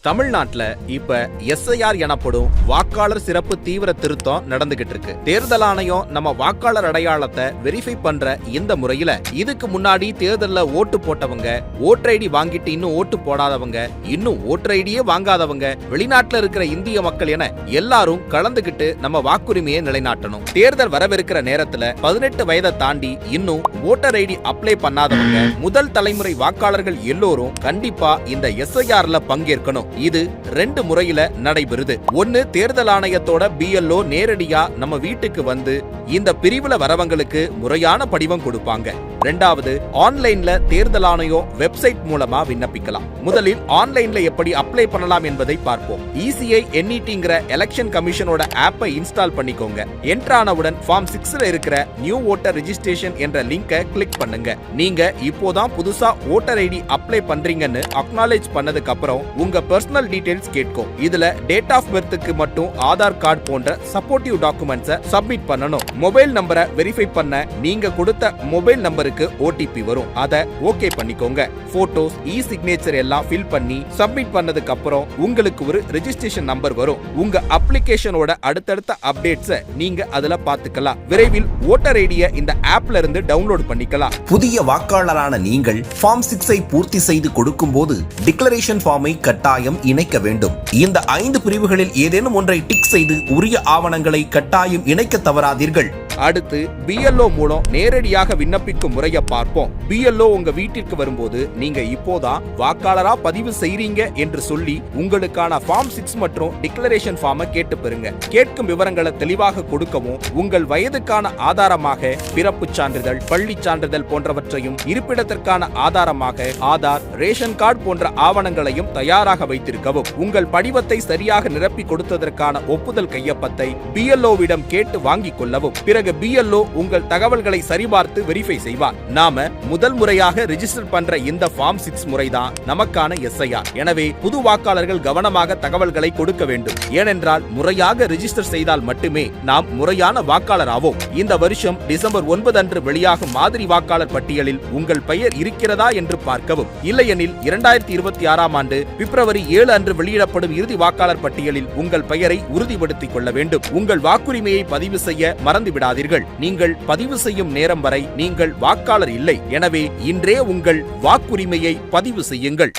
தமிழ்நாட்டுல இப்ப எஸ்ஐஆர் எனப்படும் வாக்காளர் சிறப்பு தீவிர திருத்தம் நடந்துகிட்டு இருக்கு. தேர்தல் ஆணையம் நம்ம வாக்காளர் அடையாளத்தை வெரிஃபை பண்ற இந்த முறையில இதுக்கு முன்னாடி தேர்தல்ல ஓட்டு போட்டவங்க, ஓட்டர் ஐடி வாங்கிட்டு இன்னும் ஓட்டு போடாதவங்க, இன்னும் ஓட்டர் ஐடியே வாங்காதவங்க, வெளிநாட்டுல இருக்கிற இந்திய மக்கள் என எல்லாரும் கலந்துகிட்டு நம்ம வாக்குரிமையை நிலைநாட்டணும். தேர்தல் வரவிருக்கிற நேரத்துல 18 வயதை தாண்டி இன்னும் ஓட்டர் ஐடி அப்ளை பண்ணாதவங்க, முதல் தலைமுறை வாக்காளர்கள் எல்லோரும் கண்டிப்பா இந்த எஸ்ஐஆர்ல பங்கேற்கணும். இது 2 முறையில நடைபெறுது. ஒன்னு, தேர்தல் ஆணையத்தோட BLO நேரடியா நம்ம வீட்டுக்கு வந்து இந்த பிரிவுல வரவங்களுக்கு முறையான படிவம் கொடுப்பாங்க. 2வது, ஆன்லைன்ல தேர்தல் ஆணையம் வெப்சைட் மூலமா விண்ணப்பிக்கலாம். முதலில் ஆன்லைன்ல எப்படி அப்ளை பண்ணலாம் என்பதை பார்ப்போம். ECI NETங்கிற எலெக்ஷன் கமிஷனோட ஆப்பை இன்ஸ்டால் பண்ணிக்கோங்க. என்டர் ஆனவுடன் ஃபார்ம் 6ல இருக்கிற நியூ ஓட்டர் ரெஜிஸ்ட்ரேஷன் என்ற லிங்கை கிளிக் பண்ணுங்க. நீங்க இப்போதான் புதுசா ஓட்டர் ஐடி அப்ளை பண்றீங்கன்னு அக்னாலேஜ் பண்ணதுக்கு அப்புறம் உங்க பர்சனல் டீடைல்ஸ் கேட்கும். இதுல டேட் ஆஃப் பர்த்க்கு மட்டும் ஆதார் கார்டு போன்ற சப்போர்ட்டிவ் டாக்குமெண்ட்ஸை சப்மிட் பண்ணணும். மொபைல் நம்பரை வெரிஃபை பண்ண நீங்க கொடுத்த மொபைல் நம்பருக்கு OTP வரும். அதை ஓகே பண்ணிக்கோங்க. போட்டோஸ், சிக்னேச்சர் எல்லாம் ஃபில் பண்ணி சப்மிட் பண்ணதுக்கு அப்புறம் உங்களுக்கு ஒரு ரெஜிஸ்ட்ரேஷன் நம்பர் வரும். உங்க அப்ளிகேஷனோட அடுத்தடுத்த அப்டேட்ஸை நீங்க அதுல பாத்துக்கலாம். விரைவில் ஓட்டர் ஐடியை இந்த ஆப்ல இருந்து டவுன்லோட் பண்ணிக்கலாம். புதிய வாக்காளரான நீங்கள் ஃபார்ம் 6ஐ பூர்த்தி செய்து கொடுக்கும் போது டிக்ளரேஷன் ஃபார்மை கட்டாயம் இணைக்க வேண்டும். இந்த 5 பிரிவுகளில் ஏதேனும் ஒன்றை டிக் செய்து உரிய ஆவணங்களை கட்டாயம் இணைக்க தவறாதீர்கள். அடுத்து, BLO மூலம் நேரடியாக விண்ணப்பிக்கும் முறையை பார்ப்போம். BLO உங்க வீட்டிற்கு வரும்போது நீங்க இப்போதான் வாக்காளரா பதிவு செய்றீங்க என்று சொல்லி உங்களுக்கான ஃபார்ம் 6 மற்றும் டிக்ளரேஷன் ஃபார்மை கேட்டு பெறுங்க. கேட்கும் விவரங்களை தெளிவாக கொடுக்கவும், உங்கள் வயதுக்கான ஆதாரமாக பிறப்பு சான்றிதழ், பள்ளி சான்றிதழ் போன்றவற்றையும், இருப்பிடத்திற்கான ஆதாரமாக ஆதார், ரேஷன் கார்டு போன்ற ஆவணங்களையும் தயாராக வைத்திருக்கவும், உங்கள் படிவத்தை சரியாக நிரப்பி கொடுத்ததற்கான ஒப்புதல் கையொப்பத்தை BLOவிடம் கேட்டு வாங்கிக் கொள்ளவும். பிறகு BLO உங்கள் தகவல்களை சரிபார்த்து வெரிஃபை செய்வார். நாம முதல் முறையாக ரெஜிஸ்டர் பண்ற இந்த ஃபார்ம் 6 முறைதான் நமக்கான SIR. எனவே புது வாக்காளர்கள் கவனமாக தகவல்களை கொடுக்க வேண்டும். ஏனென்றால் முறையாக ரெஜிஸ்டர் செய்தால் மட்டுமே நாம் முறையான வாக்காளர் ஆவோம். இந்த வருஷம் டிசம்பர் 9 அன்று வெளியாகும் மாதிரி வாக்காளர் பட்டியலில் உங்கள் பெயர் இருக்கிறதா என்று பார்க்கவும். இல்லையெனில் 2026ஆம் ஆண்டு பிப்ரவரி 7 அன்று வெளியிடப்படும் இறுதி வாக்காளர் பட்டியலில் உங்கள் பெயரை உறுதிப்படுத்திக் கொள்ள வேண்டும். உங்கள் வாக்குரிமையை பதிவு செய்ய மறந்துவிடாதீர்கள். நீங்கள் பதிவு செய்யும் நேரம் வரை நீங்கள் வாக்காளர் இல்லை. எனவே இன்றே உங்கள் வாக்குரிமையை பதிவு செய்யுங்கள்.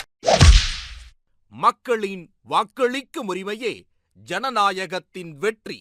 மக்களின் வாக்களிக்கும் உரிமையே ஜனநாயகத்தின் வெற்றி.